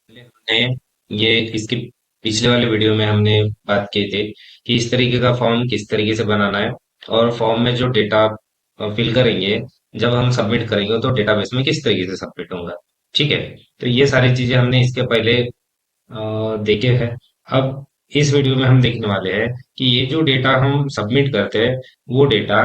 पहले हमने ये इसके पिछले वाले वीडियो में हमने बात की थी कि इस तरीके का फॉर्म किस तरीके से बनाना है और फॉर्म में जो डेटा फिल करेंगे जब हम सबमिट करेंगे तो डेटाबेस में किस तरीके से सबमिट होगा। ठीक है। तो ये सारी चीजें हमने इसके पहले देखे हैं। अब इस वीडियो में हम देखने वाले हैं कि ये जो डेटा हम सबमिट करते हैं वो डेटा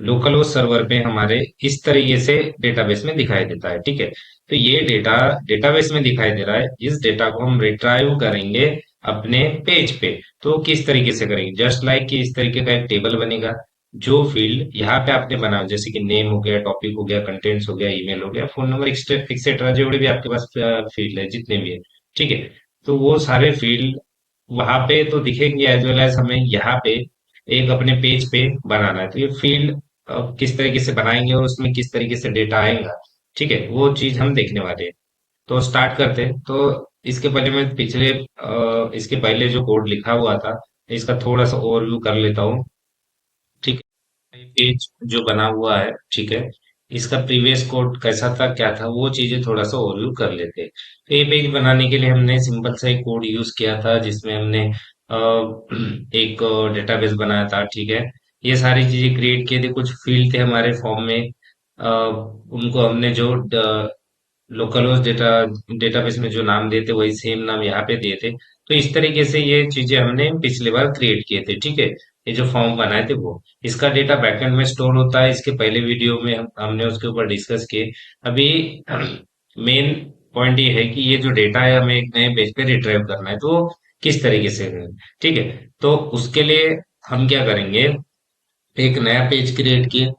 लोकल होस्ट सर्वर पे हमारे इस तरीके से डेटाबेस में दिखाई देता है। ठीक है। तो ये डेटा डेटाबेस में दिखाई दे रहा है। इस डेटा को हम रिट्राइव करेंगे अपने पेज पे। तो किस तरीके से करेंगे, जस्ट लाइक कि इस तरीके का एक टेबल बनेगा। जो फील्ड यहाँ पे आपने बनाया जैसे कि नेम हो गया, टॉपिक हो गया, कंटेंट्स हो गया, ईमेल हो गया, फोन नंबर एक्सेट्रा, जो भी आपके पास फील्ड है जितने भी है। ठीक है। तो वो सारे फील्ड वहां पे तो दिखेंगे, एज वेल एज हमें यहाँ पे एक अपने पेज पे बनाना है। तो ये फील्ड किस तरीके से बनाएंगे और उसमें किस तरीके से डेटा आएगा, ठीक है, वो चीज हम देखने वाले हैं। तो स्टार्ट करते हैं। तो इसके पहले मैं इसके पहले जो कोड लिखा हुआ था इसका थोड़ा सा ओवरव्यू कर लेता हूँ। ठीक है। पेज जो बना हुआ है, ठीक है, इसका प्रीवियस कोड कैसा था क्या था वो चीजें थोड़ा सा ओवरव्यू कर लेते हैं। तो ये पेज बनाने के लिए हमने सिंपल सा एक कोड यूज किया था जिसमें हमने एक डेटाबेस बनाया था। ठीक है। ये सारी चीजें क्रिएट किए थे, कुछ फील्ड थे हमारे फॉर्म में, उनको हमने जो लोकल होस्ट डेटाबेस में जो नाम दिए थे वही सेम नाम यहाँ पे दिए थे। तो इस तरीके से ये चीजें हमने पिछली बार क्रिएट किए थे। ठीक है। ये जो फॉर्म बनाए थे वो, इसका डेटा बैकएंड में स्टोर होता है। इसके पहले वीडियो में हमने उसके ऊपर डिस्कस किए। अभी मेन पॉइंट ये है कि ये जो डेटा है हमें एक नए पेज पे रिट्राइव करना है, तो किस तरीके से करें। ठीक है। तो उसके लिए हम क्या करेंगे, एक नया पेज क्रिएट किए।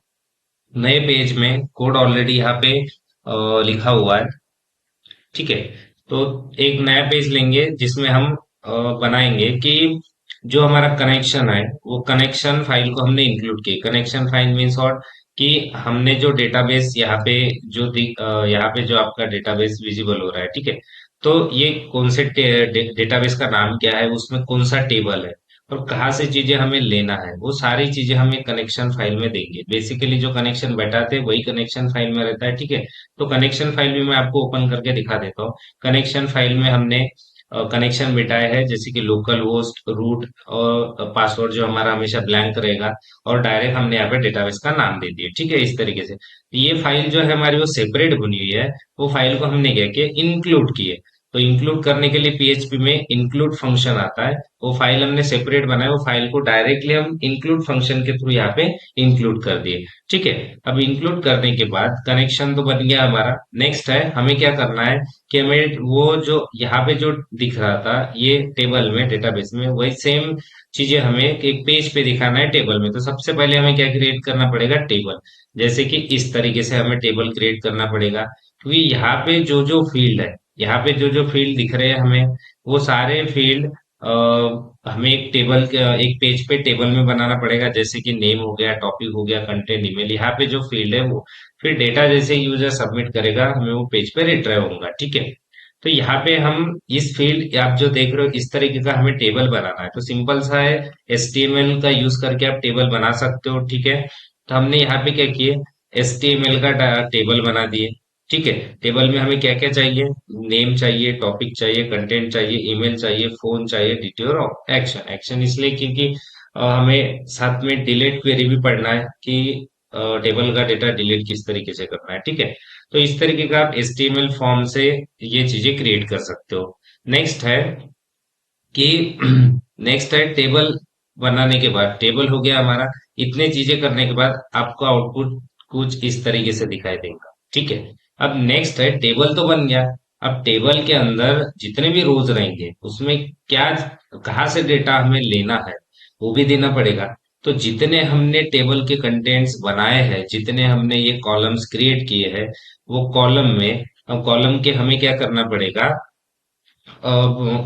नए पेज में कोड ऑलरेडी यहाँ पे लिखा हुआ है। ठीक है। तो एक नया पेज लेंगे जिसमें हम बनाएंगे कि जो हमारा कनेक्शन है वो कनेक्शन फाइल को हमने इंक्लूड की। कनेक्शन फाइल मीन्स और कि हमने जो डेटाबेस यहाँ पे यहाँ पे जो आपका डेटाबेस विजिबल हो रहा है, ठीक है, तो ये कौन से डेटाबेस का नाम क्या है, उसमें कौन सा टेबल है और कहाँ से चीजें हमें लेना है, वो सारी चीजें हम एक कनेक्शन फाइल में देंगे। बेसिकली जो कनेक्शन बैठाते हैं वही कनेक्शन फाइल में रहता है। ठीक है। तो कनेक्शन फाइल भी मैं आपको ओपन करके दिखा देता हूँ। कनेक्शन फाइल में हमने कनेक्शन बिठाया है जैसे कि लोकल होस्ट, रूट और पासवर्ड जो हमारा हमेशा ब्लैंक रहेगा, और डायरेक्ट हमने यहाँ पे डेटाबेस का नाम दे दिया। ठीक है। इस तरीके से ये फाइल जो है हमारी वो सेपरेट बनी हुई है। वो फाइल को हमने क्या किया, इंक्लूड किए। तो इंक्लूड करने के लिए पीएचपी में इंक्लूड फंक्शन आता है। वो फाइल हमने सेपरेट बनाया, वो फाइल को डायरेक्टली हम इंक्लूड फंक्शन के थ्रू यहाँ पे इंक्लूड कर दिए। ठीक है। अब इंक्लूड करने के बाद कनेक्शन तो बन गया हमारा। नेक्स्ट है हमें क्या करना है कि हमें वो जो यहाँ पे जो दिख रहा था ये टेबल में, डेटाबेस में, वही सेम चीजें हमें एक पेज पे दिखाना है टेबल में। तो सबसे पहले हमें क्या क्रिएट करना पड़ेगा, टेबल। जैसे कि इस तरीके से हमें टेबल क्रिएट करना पड़ेगा, क्योंकि यहाँ पे जो जो फील्ड है, यहाँ पे जो जो फील्ड दिख रहे हैं हमें, वो सारे फील्ड हमें एक पेज पे टेबल में बनाना पड़ेगा। जैसे कि नेम हो गया, टॉपिक हो गया, कंटेंट, ईमेल, यहाँ पे जो फील्ड है वो फिर डेटा जैसे यूजर सबमिट करेगा हमें वो पेज पे रिट्राइव होगा। ठीक है। तो यहाँ पे हम इस फील्ड आप जो देख रहे हो इस तरीके का हमें टेबल बनाना है। तो सिंपल सा है, एचटीएमएल का यूज करके आप टेबल बना सकते हो। ठीक है। तो हमने यहाँ पे क्या किए, एचटीएमएल का टेबल बना दिए। ठीक है। टेबल में हमें क्या क्या चाहिए, नेम चाहिए, टॉपिक चाहिए, कंटेंट चाहिए, ईमेल चाहिए, फोन चाहिए, डिटेल और एक्शन। एक्शन इसलिए क्योंकि हमें साथ में डिलीट क्वेरी भी पढ़ना है कि टेबल का डेटा डिलीट किस तरीके से करना है। ठीक है। तो इस तरीके का आप एचटीएमएल फॉर्म से ये चीजें क्रिएट कर सकते हो। नेक्स्ट है कि नेक्स्ट है टेबल बनाने के बाद, टेबल हो गया हमारा। इतने चीजें करने के बाद आपका आउटपुट कुछ इस तरीके से दिखाई देगा। ठीक है। अब नेक्स्ट है, टेबल तो बन गया। अब टेबल के अंदर जितने भी रोज रहेंगे उसमें क्या, कहाँ से डेटा हमें लेना है वो भी देना पड़ेगा। तो जितने हमने टेबल के कंटेंट्स बनाए हैं, जितने हमने ये कॉलम्स क्रिएट किए हैं, वो कॉलम में, अब कॉलम के हमें क्या करना पड़ेगा,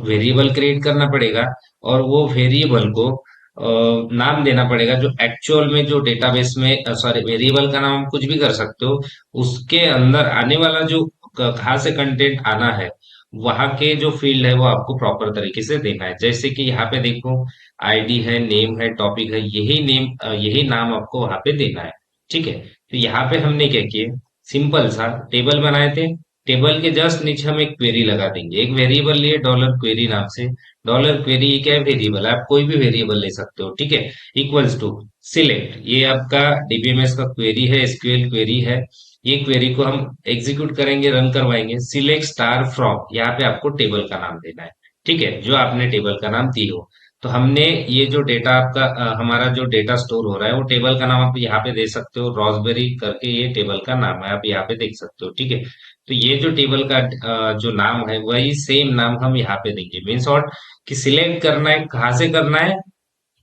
वेरिएबल क्रिएट करना पड़ेगा। और वो वेरिएबल को नाम देना पड़ेगा जो एक्चुअल में जो डेटाबेस में, सॉरी, वेरिएबल का नाम हम कुछ भी कर सकते हो। उसके अंदर आने वाला जो कहाँ से कंटेंट आना है, वहां के जो फील्ड है वो आपको प्रॉपर तरीके से देना है। जैसे कि यहाँ पे देखो, आईडी है, नेम है, टॉपिक है, यही नाम आपको वहां पे देना है। ठीक है। तो यहाँ पे हमने क्या किया, सिंपल सा टेबल बनाए थे। टेबल के जस्ट नीचे हम एक क्वेरी लगा देंगे, एक वेरिएबल लिए डॉलर क्वेरी नाम से। डॉलर क्वेरी क्या है, वेरिएबल है, आप कोई भी वेरिएबल ले सकते हो, ठीक है। इक्वल्स टू सिलेक्ट, ये आपका डीबीएमएस का क्वेरी है, एसक्यूएल क्वेरी है। ये क्वेरी को हम एग्जीक्यूट करेंगे, रन करवाएंगे। सिलेक्ट स्टार फ्रॉम, यहाँ पे आपको टेबल का नाम देना है, ठीक है, जो आपने टेबल का नाम दी हो। तो हमने ये जो डेटा आपका हमारा जो डेटा स्टोर हो रहा है, वो टेबल का नाम आप यहाँ पे दे सकते हो, रॉसबेरी करके ये टेबल का नाम है, आप यहाँ पे देख सकते हो, ठीक है। तो ये जो टेबल का जो नाम है, वही सेम नाम हम यहाँ पे देंगे। मीन्स और कि सिलेक्ट करना है, कहाँ से करना है,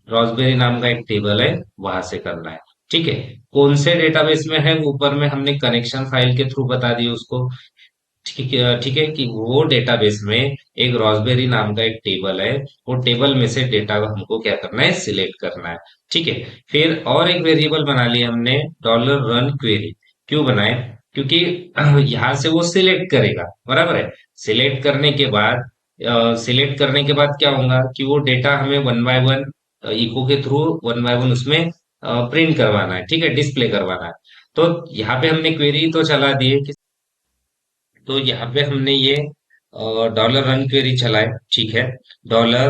रॉसबेरी नाम का एक टेबल है, वहां से करना है, ठीक है। कौन से डेटाबेस में है, ऊपर में हमने कनेक्शन फाइल के थ्रू बता दिया उसको, ठीक है, कि वो डेटाबेस में एक रॉसबेरी नाम का एक टेबल है, वो टेबल में से डेटा हमको क्या करना है, सिलेक्ट करना है, ठीक है। फिर और एक वेरिएबल बना लिया हमने, डॉलर रन क्वेरी। क्यों बनाए, क्योंकि यहाँ से वो सिलेक्ट करेगा, बराबर है। सिलेक्ट करने के बाद सिलेक्ट करने के बाद क्या होगा कि वो डेटा हमें वन बाय वन इको के थ्रू वन बाय वन उसमें प्रिंट करवाना है, ठीक है, डिस्प्ले करवाना है। तो यहाँ पे हमने क्वेरी तो चला दिए, तो यहाँ पे हमने ये डॉलर रन क्वेरी चलाए, ठीक है। Dollar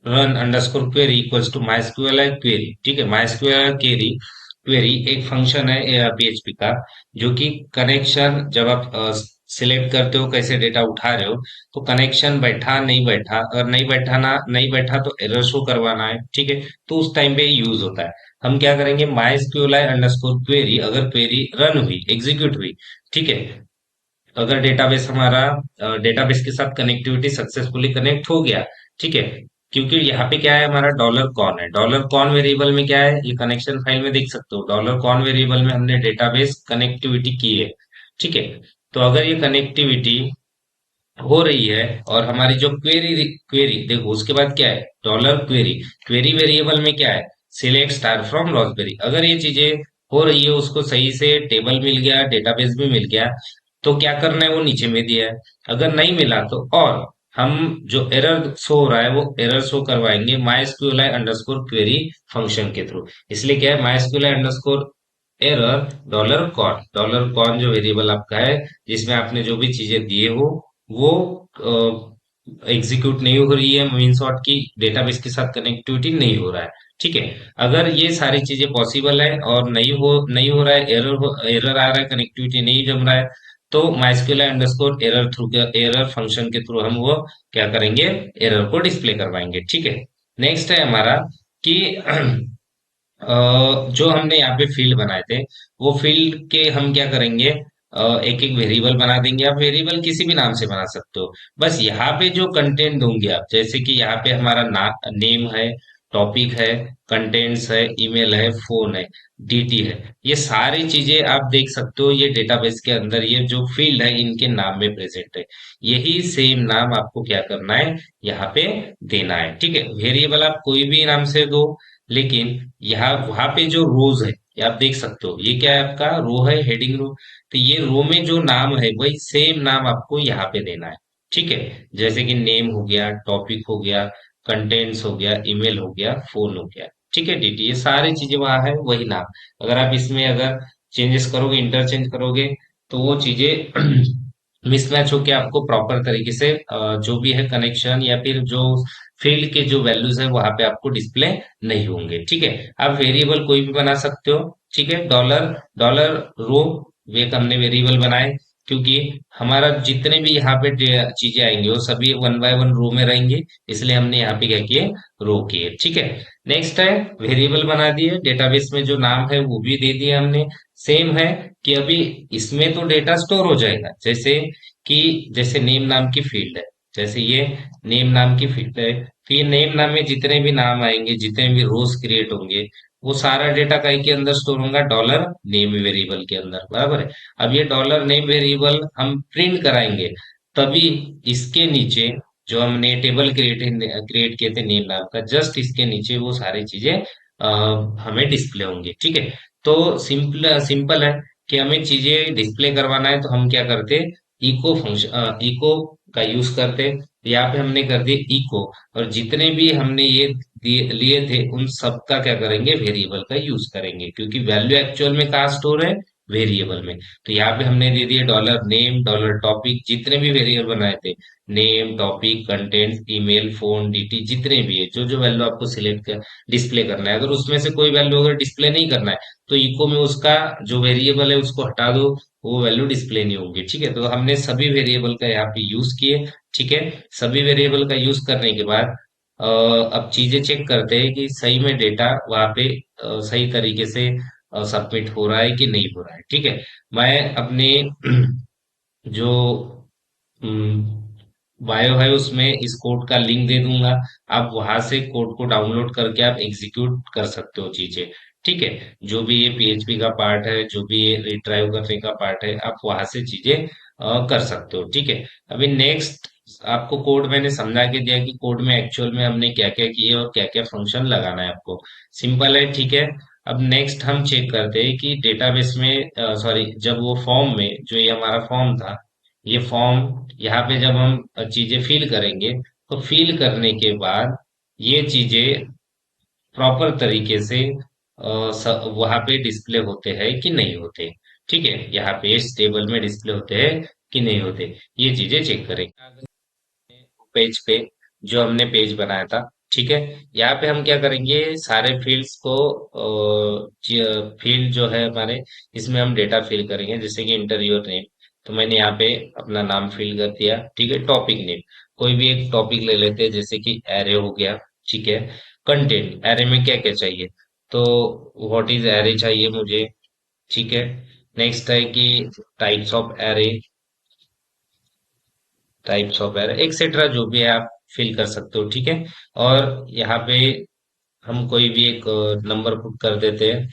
run underscore query equals to MySQL query, ठीक है। माइस्क्यूएल क्वेरी क्वेरी एक फंक्शन है पीएचपी का, जो कि कनेक्शन जब आप सिलेक्ट करते हो, कैसे डेटा उठा रहे हो, तो कनेक्शन बैठा नहीं बैठा, अगर नहीं बैठा तो एरर शो करवाना है, ठीक है। तो उस टाइम पे यूज होता है। हम क्या करेंगे, माइस्क्यूएल अंडरस्कोर क्वेरी, अगर क्वेरी रन हुई, एग्जीक्यूट हुई, ठीक है, अगर डेटाबेस हमारा डेटाबेस के साथ कनेक्टिविटी सक्सेसफुली कनेक्ट हो गया, ठीक है। क्योंकि यहाँ पे क्या है, हमारा डॉलर कॉन है, डॉलर कॉन वेरिएबल में क्या है, ये कनेक्शन फाइल में देख सकते हो, डॉलर कॉन वेरिएबल में हमने डेटाबेस कनेक्टिविटी की है, ठीक है। तो अगर ये कनेक्टिविटी हो रही है और हमारी जो क्वेरी क्वेरी देखो, उसके बाद क्या है, डॉलर क्वेरी, क्वेरी वेरिएबल में क्या है, सिलेक्ट स्टार फ्रॉम रॉसबेरी। अगर ये चीजें हो रही है, उसको सही से टेबल मिल गया, डेटाबेस भी मिल गया, तो क्या करना है, वो नीचे में दिया है। अगर नहीं मिला तो, और हम जो एरर शो हो रहा है, वो एरर शो करवाएंगे माइस्क्यूएल अंडरस्कोर क्वेरी फंक्शन के थ्रू। इसलिए क्या है, MySQL underscore error dollar con जो वेरिएबल आपका है, जिसमें आपने जो भी चीजें दिए हो, वो एग्जीक्यूट नहीं हो रही है, मीन शॉर्ट की डेटाबेस के साथ कनेक्टिविटी नहीं हो रहा है, ठीक है। अगर ये सारी चीजें पॉसिबल है और नहीं हो रहा है, एरर आ रहा है, कनेक्टिविटी नहीं जम रहा है, तो MySQL underscore error through error function के थ्रू हम वो क्या करेंगे, एरर को डिस्प्ले करवाएंगे, ठीक है। नेक्स्ट है हमारा कि जो हमने यहाँ पे फील्ड बनाए थे, वो फील्ड के हम क्या करेंगे, एक एक वेरिएबल बना देंगे। आप वेरिएबल किसी भी नाम से बना सकते हो, बस यहाँ पे जो कंटेंट दोगे आप, जैसे कि यहाँ पे हमारा नेम है, टॉपिक है, कंटेंट्स है, ईमेल है, फोन है, डीटी है, ये सारी चीजें आप देख सकते हो। ये डेटाबेस के अंदर ये जो फील्ड है, इनके नाम में प्रेजेंट है। यही सेम नाम आपको क्या करना है, यहाँ पे देना है, ठीक है। वेरिएबल आप कोई भी नाम से दो, लेकिन यहाँ वहां पे जो रोज है, ये आप देख सकते हो, ये क्या है, आपका रो है, हेडिंग रो। तो ये रो में जो नाम है, वही सेम नाम आपको यहाँ पे देना है, ठीक है। जैसे कि नेम हो गया, टॉपिक हो गया, कंटेंट्स हो गया, ईमेल हो गया, फोन हो गया, ठीक है, डीटी, ये सारी चीजें वहां है, वही नाम। अगर आप इसमें अगर चेंजेस करोगे, इंटरचेंज करोगे, तो वो चीजें मिसमैच होके आपको प्रॉपर तरीके से जो भी है कनेक्शन या फिर जो फील्ड के जो वैल्यूज है, वहां पे आपको डिस्प्ले नहीं होंगे, ठीक है। आप वेरिएबल कोई भी बना सकते हो, ठीक है। डॉलर डॉलर रो, एक हमने वेरिएबल बनाए, क्योंकि हमारा जितने भी यहाँ पे चीजें आएंगे, वो सभी वन बाय वन रो में रहेंगे, इसलिए हमने यहाँ पे क्या किए, रो किए, ठीक है। नेक्स्ट है, वेरिएबल बना दिए, डेटाबेस में जो नाम है वो भी दे दिया हमने। सेम है कि अभी इसमें तो डेटा स्टोर हो जाएगा, जैसे नेम नाम की फील्ड है, जैसे ये नेम नाम की फील्ड है, फिर नेम नाम में जितने भी नाम आएंगे, जितने भी रोज क्रिएट होंगे, वो सारा डेटा काय के अंदर स्टोर होगा, डॉलर नेम वेरिएबल के अंदर, बराबर है। अब ये डॉलर नेम वेरिएबल हम प्रिंट कराएंगे, तभी इसके नीचे जो हमने टेबल क्रिएट किए थे नेम नाम का, जस्ट इसके नीचे वो सारी चीजें हमें डिस्प्ले होंगी, ठीक है। तो सिंपल सिंपल है कि हमें चीजें डिस्प्ले करवाना है, तो हम क्या करते, इको फंक्शन, इको का यूज करते। यहाँ पे हमने कर दिया इको, और जितने भी हमने ये लिए थे, उन सब का क्या करेंगे, वेरिएबल का यूज करेंगे, क्योंकि वैल्यू एक्चुअल में कहाँ स्टोर है, वेरिएबल में। तो यहाँ पे हमने दे दिए डॉलर नेम, डॉलर टॉपिक, जितने भी वेरिएबल बनाए थे, name, topic, content, email, phone, DT, जितने भी है, जो जो वैल्यू आपको सिलेक्ट कर डिस्प्ले करना है, अगर उसमें से कोई वैल्यू अगर डिस्प्ले नहीं करना है, तो इको में उसका जो वेरिएबल है उसको हटा दो, वो वैल्यू डिस्प्ले नहीं होगी। ठीक है, तो हमने सभी वेरिएबल का यहाँ पे यूज किए। ठीक है, सभी वेरिएबल का यूज करने के बाद अब चीजें चेक करते हैं कि सही में डेटा वहां पे सही तरीके से सबमिट हो रहा है कि नहीं हो रहा है। ठीक है, मैं अपने जो बायो है उसमें इस कोड का लिंक दे दूंगा। आप वहां से कोड को डाउनलोड करके आप एग्जीक्यूट कर सकते हो चीजें। ठीक है, जो भी ये पीएचपी का पार्ट है, जो भी ये रिट्राइव करने का पार्ट है, आप वहां से चीजें कर सकते हो। ठीक है, अभी नेक्स्ट आपको कोड मैंने समझा के दिया कि कोड में एक्चुअल में हमने क्या क्या किए और क्या क्या फंक्शन लगाना है आपको। सिंपल है। ठीक है, अब नेक्स्ट हम चेक करते हैं कि डेटाबेस में, सॉरी, जब वो फॉर्म में, जो ये हमारा फॉर्म था, ये फॉर्म यहाँ पे जब हम चीजें फिल करेंगे, तो फिल करने के बाद ये चीजें प्रॉपर तरीके से वहां पे डिस्प्ले होते हैं कि नहीं होते। ठीक है, यहाँ पे इस टेबल में डिस्प्ले होते हैं कि नहीं होते, ये चीजें चेक करेंगे पेज पे, जो हमने पेज बनाया था। ठीक है, यहाँ पे हम क्या करेंगे, सारे फील्ड्स को, फील्ड जो है हमारे, इसमें हम डेटा फिल करेंगे, जैसे कि इंटर योर नेम। तो मैंने यहाँ पे अपना नाम फिल कर दिया। ठीक है, टॉपिक नेम, कोई भी एक टॉपिक ले लेते हैं, जैसे कि एरे हो गया। ठीक है, कंटेंट, एरे में क्या क्या चाहिए, तो व्हाट इज एरे चाहिए मुझे। ठीक है, नेक्स्ट है कि types of array, types of error etcetera, जो भी है आप फिल कर सकते हो। ठीक है, और यहाँ पे हम कोई भी एक नंबर पुट कर देते हैं।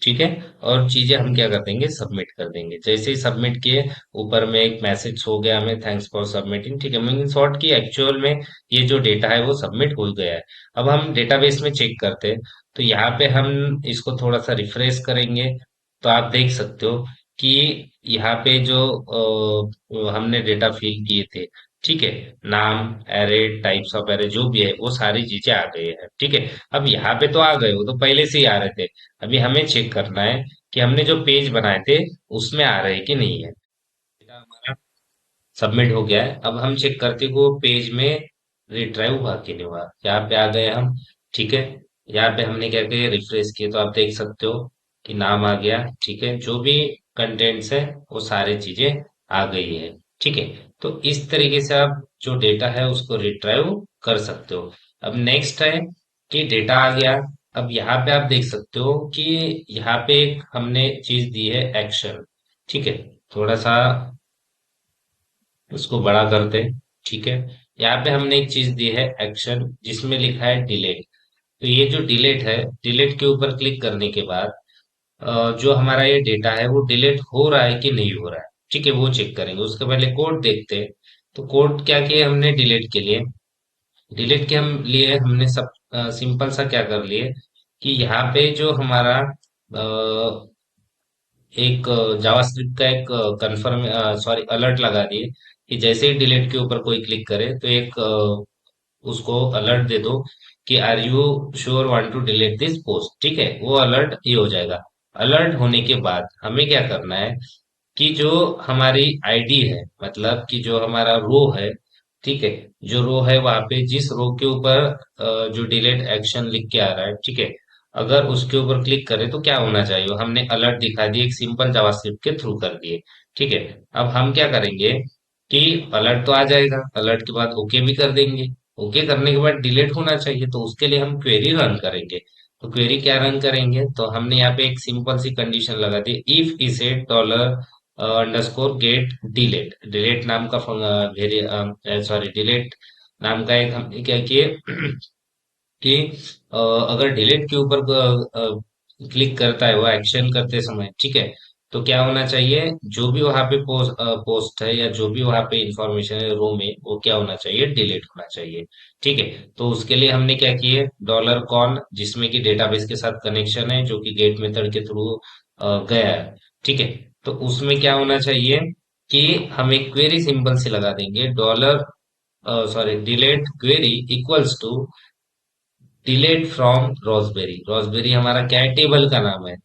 ठीक है, और चीजें हम क्या कर देंगे, सबमिट कर देंगे। जैसे ही सबमिट किए, ऊपर में एक मैसेज हो गया हमें, थैंक्स फॉर सबमिटिंग। ठीक है, मीन शॉर्ट की एक्चुअल में ये जो डेटा है वो सबमिट हो गया है। अब हम डेटाबेस में चेक करते हैं, तो यहाँ पे हम इसको थोड़ा सा रिफ्रेश करेंगे, तो आप देख सकते हो कि यहाँ पे जो हमने डेटा फिल किए थे, ठीक है, नाम, एरे, टाइप्स ऑफ एरे, जो भी है वो सारी चीजें आ गई है। ठीक है, अब यहाँ पे तो आ गए, वो तो पहले से ही आ रहे थे। अभी हमें चेक करना है कि हमने जो पेज बनाए थे उसमें आ रहे हैं कि नहीं है। डेटा हमारा सबमिट हो गया है। अब हम चेक करते हैं कि वो पेज में रिट्राइव हुआ कि नहीं हुआ। यहाँ पे आ गए हम। ठीक है, यहाँ पे हमने क्या किया, रिफ्रेश किया, तो आप देख सकते हो कि नाम आ गया। ठीक है, जो भी कंटेंट्स है वो सारी चीजें आ गई है। ठीक है, तो इस तरीके से आप जो डेटा है उसको रिट्राइव कर सकते हो। अब नेक्स्ट है कि डेटा आ गया। अब यहाँ पे आप देख सकते हो कि यहाँ पे एक हमने चीज दी है, एक्शन। ठीक है, थोड़ा सा उसको बड़ा करते हैं। ठीक है, यहाँ पे हमने एक चीज दी है, एक्शन, जिसमें लिखा है डिलीट। तो ये जो डिलीट है, डिलीट के ऊपर क्लिक करने के बाद जो हमारा ये डेटा है वो डिलीट हो रहा है कि नहीं हो रहा है। ठीक है, वो चेक करेंगे। उसके पहले कोड देखते हैं। तो कोड क्या किया हमने डिलीट के लिए, डिलीट के हम लिए हमने सब सिंपल सा क्या कर लिए कि यहाँ पे जो हमारा एक जावास्क्रिप्ट का एक कंफर्म, सॉरी, अलर्ट लगा दिए कि जैसे ही डिलीट के ऊपर कोई क्लिक करे, तो एक उसको अलर्ट दे दो कि are you sure want to delete this post. ठीक है, वो अलर्ट ये हो जाएगा। अलर्ट होने के बाद हमें क्या करना है कि जो हमारी आईडी है, मतलब कि जो हमारा रो है, ठीक है, जो रो है वहां पे जिस रो के ऊपर जो डिलीट एक्शन लिख के आ रहा है, ठीक है, अगर उसके ऊपर क्लिक करें तो क्या होना चाहिए, वो हमने अलर्ट दिखा दिए, एक सिंपल जावास्क्रिप्ट के थ्रू कर दिए। ठीक है, अब हम क्या करेंगे कि अलर्ट तो आ जाएगा, अलर्ट के बाद ओके भी कर देंगे। ओके करने के बाद डिलीट होना चाहिए, तो उसके लिए हम क्वेरी रन करेंगे। तो क्वेरी क्या रन करेंगे, तो हमने यहाँ पे एक सिंपल सी कंडीशन लगा दी, if is a dollar underscore get delete, delete नाम का, सॉरी, डिलीट नाम का एक हमने क्या किए कि अगर डिलीट के ऊपर क्लिक करता है वो एक्शन करते समय, ठीक है, तो क्या होना चाहिए, जो भी वहां पे पोस्ट है या जो भी वहां पे इंफॉर्मेशन है रो में, वो क्या होना चाहिए, डिलीट होना चाहिए। ठीक है, तो उसके लिए हमने क्या किए, डॉलर कॉन, जिसमें कि डेटाबेस के साथ कनेक्शन है, जो कि गेट मेथड के थ्रू गया है। ठीक है, तो उसमें क्या होना चाहिए कि हम एक क्वेरी सिंबल से लगा देंगे, dollar, sorry, delete query equals to delete from rosebery. Rosebery हमारा क्या है, टेबल का नाम है।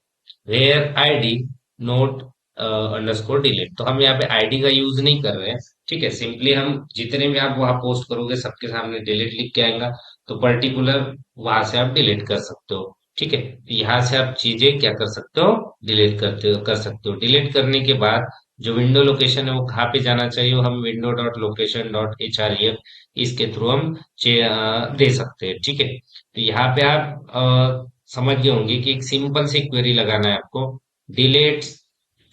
Where ID not underscore delete, तो हम यहाँ पे आईडी का यूज नहीं कर रहे हैं। ठीक है, सिंपली हम जितने भी आप वहां पोस्ट करोगे सबके सामने डिलीट लिख के आएगा, तो पर्टिकुलर वहां से आप डिलीट कर सकते हो। ठीक है, तो यहाँ से आप चीजें क्या कर सकते हो, डिलीट कर सकते हो। डिलीट करने के बाद जो विंडो लोकेशन है वो कहाँ पे जाना चाहिए, वो हम window dot location dot H R इसके थ्रू हम दे सकते हैं। ठीक है, तो यहाँ पे आप समझ गए होंगे कि एक सिंपल सी क्वेरी लगाना है आपको, डिलीट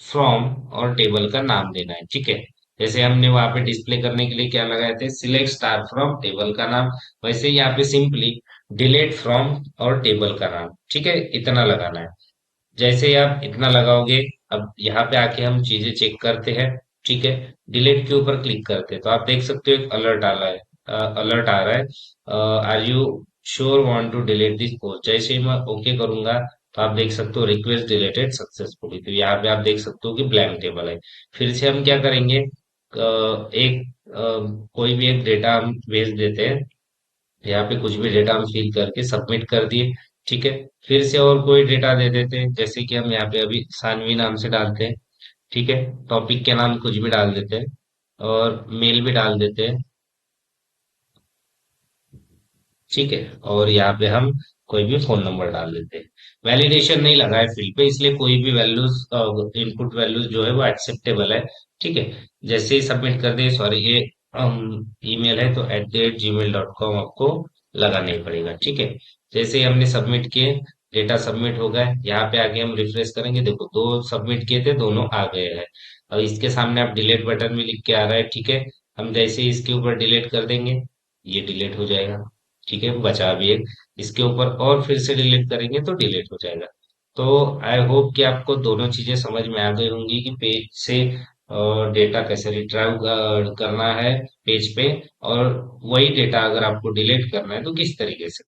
फ्रॉम और टेबल का नाम देना है। ठीक है, जैसे हमने वहां पे डिस्प्ले करने के लिए क्या लगाए थे, सिलेक्ट स्टार फ्रॉम टेबल का नाम, वैसे यहाँ पे सिंपली डिलीट फ्रॉम और टेबल का नाम। ठीक है, इतना लगाना है। जैसे ही आप इतना लगाओगे, अब यहाँ पे आके हम चीजें चेक करते हैं। ठीक है, डिलीट के ऊपर क्लिक करते हैं तो आप देख सकते हो एक अलर्ट आ रहा है, अलर्ट आ रहा है, are you sure want to delete this post. जैसे ही मैं ओके करूंगा तो आप देख सकते हो रिक्वेस्ट डिलीटेड सक्सेसफुली, तो यहाँ पे आप देख सकते हो कि ब्लैंक टेबल है। फिर से हम क्या करेंगे, एक कोई भी एक डेटा हम भेज देते हैं, यहाँ पे कुछ भी डेटा हम फिल करके सबमिट कर दिए। ठीक है, फिर से और कोई डेटा दे देते हैं, जैसे कि हम यहाँ पे अभी सानवी नाम से डालते हैं। ठीक है, टॉपिक के नाम कुछ भी डाल देते हैं और मेल भी डाल देते हैं। ठीक है, और यहाँ पे हम कोई भी फोन नंबर डाल देते हैं। वैलिडेशन नहीं लगा है फील्ड पे, इसलिए कोई भी वैल्यूज, इनपुट वैल्यूज जो है वो एक्सेप्टेबल है। ठीक है, जैसे ही सबमिट कर दे, सॉरी ये ईमेल है तो @gmail.com आपको लगाना ही पड़ेगा। ठीक है, जैसे ही हमने सबमिट किए, डेटा सबमिट हो गए, यहाँ पे आगे हम रिफ्रेश करेंगे, देखो दो सबमिट किए थे, दोनों आ गए हैं। और इसके सामने आप डिलीट बटन में लिख के आ रहा है। ठीक है, हम जैसे ही इसके ऊपर डिलीट कर देंगे, ये डिलीट हो जाएगा। ठीक है, बचा भी एक, इसके ऊपर और फिर से डिलीट करेंगे तो डिलीट हो जाएगा। तो आई होप कि आपको दोनों चीजें समझ में आ गई होंगी कि पेज से डेटा कैसे रिट्राइव करना है पेज पे, और वही डेटा अगर आपको डिलीट करना है तो किस तरीके से